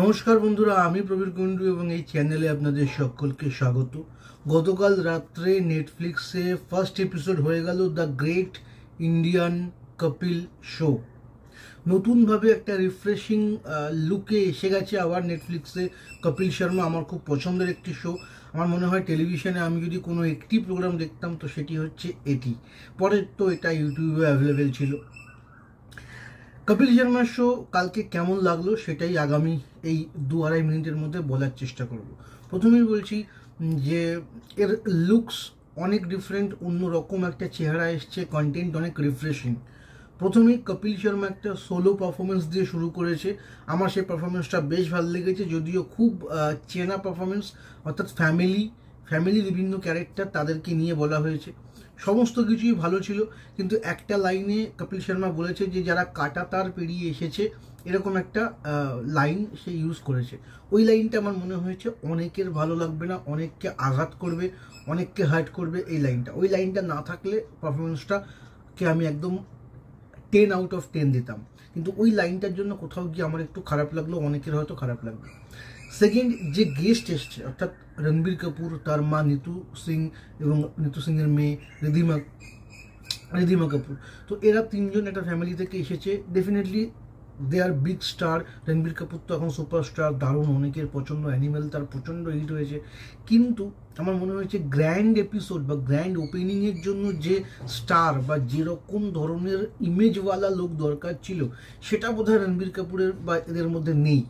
নমস্কার বন্ধুরা, আমি প্রবীর কুণ্ডু এবং এই চ্যানেলে আপনাদের সকলকে স্বাগত। গতকাল রাত্রে নেটফ্লিক্সে ফার্স্ট এপিসোড হয়ে গেল the great Indian Kapil show. নতুনভাবে একটা রিফ্রেশিং লুকে এসে গেছে আবার নেটফ্লিক্সে কপিল শর্মা। আমার খুব পছন্দের একটি শো। আমার মনে হয় টেলিভিশনে আমি যদি কোনো একটি প্রোগ্রাম দেখতাম তো সেটি হচ্ছে এটি। পরে তো এটা ইউটিউবে অ্যাভেলেবেল ছিল। কপিল শর্মার শো কালকে কেমন লাগলো সেটাই আগামী এই 2-2.5 মিনিটের মধ্যে বলার চেষ্টা করব। প্রথমেই বলছি যে এর লুকস অনেক ডিফারেন্ট, অন্যরকম একটা চেহারা এসছে, কন্টেন্ট অনেক রিফ্রেশিং। প্রথমেই কপিল শর্মা একটা সোলো পারফরমেন্স দিয়ে শুরু করেছে। আমার সেই পারফরমেন্সটা বেশ ভালো লেগেছে, যদিও খুব চেনা পারফরমেন্স, অর্থাৎ ফ্যামিলি বিভিন্ন ক্যারেক্টার তাদেরকে নিয়ে বলা হয়েছে। সমস্ত কিছুই ভালো ছিল, কিন্তু একটা লাইনে কপিল শর্মা বলেছে যে যারা কাটা তার পেরিয়ে এসেছে, এরকম একটা লাইন সে ইউজ করেছে। ওই লাইনটা আমার মনে হয়েছে অনেকের ভালো লাগবে না, অনেককে আঘাত করবে, অনেককে হার্ট করবে এই লাইনটা। ওই লাইনটা না থাকলে পারফরমেন্সটাকে আমি একদম 10/10 দিতাম, কিন্তু ওই লাইনটার জন্য কোথাও গিয়ে আমার একটু খারাপ লাগলো, অনেকের হয়তো খারাপ লাগবে। সেকেন্ড, যে গেস্ট এসছে অর্থাৎ রণবীর কাপুর, তার মা নিতু সিং এবং নিতু সিংয়ের মেয়ে রিধিমা কাপুর, তো এরা তিনজন একটা ফ্যামিলি থেকে এসেছে। Definitely they are big star. Ranbir Kapoor তো এখন সুপারস্টার, দারুণ, অনেকের পছন্দ, অ্যানিমেল তার প্রচণ্ড হিট হয়েছে। কিন্তু আমার মনে হয়েছে গ্র্যান্ড এপিসোড বা গ্র্যান্ড ওপেনিংয়ের জন্য যে স্টার বা যেরকম ধরনের ইমেজওয়ালা লোক দরকার ছিল সেটা বোধহয় রণবীর কাপুরের বা এদের মধ্যে নেই।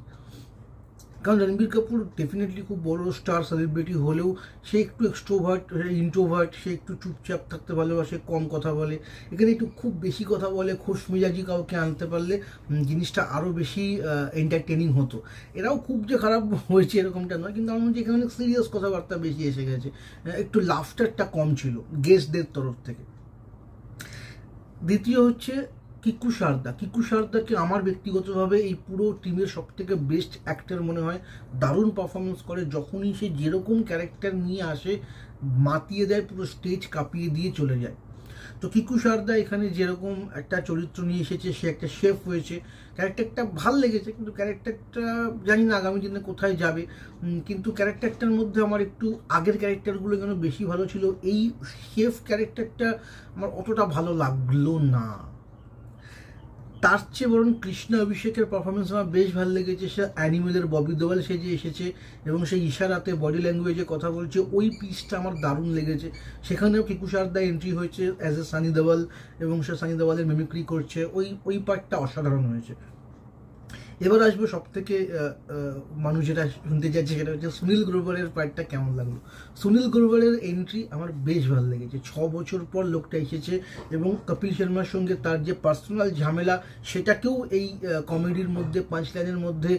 কারণ রণবীর কাপুর ডেফিনেটলি খুব বড় স্টার সেলিব্রিটি হলেও সে একটু এক্সট্রোভার্ট, ইন্ট্রোভার্ট, সে একটু চুপচাপ থাকতে ভালোবাসে, কম কথা বলে। এখানে একটু খুব বেশি কথা বলে, খুশমিজাজি কাউকে আনতে পারলে জিনিসটা আরও বেশি এন্টারটেনিং হতো। এরাও খুব যে খারাপ হয়েছে এরকমটা নয়, কিন্তু আমার মনে হচ্ছে এখানে অনেক সিরিয়াস কথাবার্তা বেশি এসে গেছে, একটু লাফটারটা কম ছিল গেস্টদের তরফ থেকে। দ্বিতীয় হচ্ছে কিকু সারদাকে আমার ব্যক্তিগতভাবে এই পুরো টিমের সব থেকে বেস্ট অ্যাক্টর মনে হয়। দারুণ পারফরমেন্স করে, যখনই সে যেরকম ক্যারেক্টার নিয়ে আসে মাতিয়ে দেয়, পুরো স্টেজ কাঁপিয়ে দিয়ে চলে যায়। তো কিকু সারদা এখানে যেরকম একটা চরিত্র নিয়ে এসেছে, সে একটা শেফ হয়েছে, ক্যারেক্টারটা ভাল লেগেছে, কিন্তু ক্যারেক্টারটা জানি না আগামী দিনে কোথায় যাবে। কিন্তু ক্যারেক্টারটার মধ্যে আমার একটু আগের ক্যারেক্টারগুলো যেন বেশি ভালো ছিল, এই শেফ ক্যারেক্টারটা আমার অতটা ভালো লাগলো না। তার চেয়ে বরং কৃষ্ণা অভিষেকের পারফরমেন্স আমার বেশ ভালো লেগেছে। সে অ্যানিমেলের ববি দেওয়াল সেজে এসেছে এবং সেই ইশারাতে বডি ল্যাঙ্গুয়েজে কথা বলছে, ওই পিসটা আমার দারুণ লেগেছে। সেখানেও কিকু সারদা এন্ট্রি হয়েছে অ্যাজ এ সানি দেওয়াল এবং সে সানি দেওয়ালের মিমিক্রি করছে, ওই পার্টটা অসাধারণ হয়েছে। এবার আসবে সব থেকে মানুষ যেটা শুনতে চাইছে, সেটা হচ্ছে সুনীল গ্রোভারের পার্টটা কেমন লাগলো। সুনীল গ্রোভারের এন্ট্রি আমার বেশ ভালো লেগেছে। 6 বছর পর লোকটা এসেছে এবং কপিল শর্মার সঙ্গে তার যে পার্সোনাল ঝামেলা সেটাকেও এই কমেডির মধ্যে, পাঁচ লাইনের মধ্যে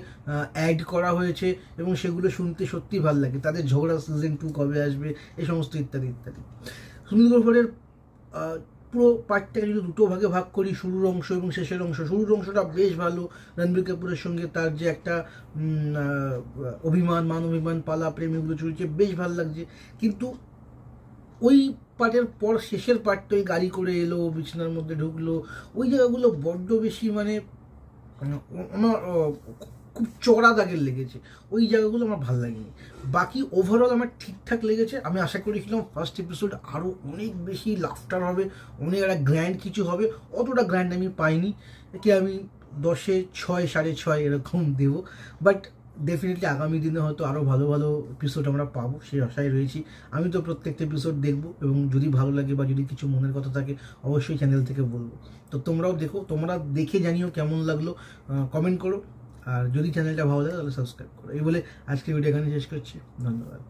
অ্যাড করা হয়েছে এবং সেগুলো শুনতে সত্যি ভালো লাগে। তাদের ঝগড়া সিজন 2 কবে আসবে, এই সমস্ত ইত্যাদি ইত্যাদি। সুনীল গ্রোভারের পুরো পার্টটাকে যদি দুটো ভাগে ভাগ করি, শুরুর অংশ এবং শেষের অংশ, শুরুর অংশটা বেশ ভালো। রণবীর কাপুরের সঙ্গে তার যে একটা মান অভিমান, পালা প্রেম এগুলো চলছে, বেশ ভালো লাগছে। কিন্তু ওই পার্টের পর শেষের পার্টটা, ওই গাড়ি করে এলো, বিছানার মধ্যে ঢুকলো, ওই জায়গাগুলো বড্ড বেশি মানে আমার খুব চড়া দাগের লেগেছে। ওই জায়গাগুলো আমার ভালো লাগেনি। বাকি ওভারঅল আমার ঠিকঠাক লেগেছে। আমি আশা করেছিলাম ফার্স্ট এপিসোড আরও অনেক বেশি লাফটার হবে, অনেক একটা গ্র্যান্ড কিছু হবে, অতটা গ্র্যান্ড আমি পাইনি। একে আমি 10-এ 6, 6.5 এরকম দেবো। বাট ডেফিনেটলি আগামী দিনে হয়তো আরও ভালো ভালো এপিসোড আমরা পাবো, সেই আশায় রয়েছি। আমি তো প্রত্যেকটা এপিসোড দেখবো এবং যদি ভালো লাগে বা যদি কিছু মনের কথা থাকে অবশ্যই চ্যানেল থেকে বলবো। তো তোমরাও দেখো, তোমরা দেখে জানিও কেমন লাগলো, কমেন্ট করো। আর যদি চ্যানেলটা ভালো লাগে তাহলে সাবস্ক্রাইব করো। এই বলে আজকের ভিডিও এখানে শেষ করছি। ধন্যবাদ।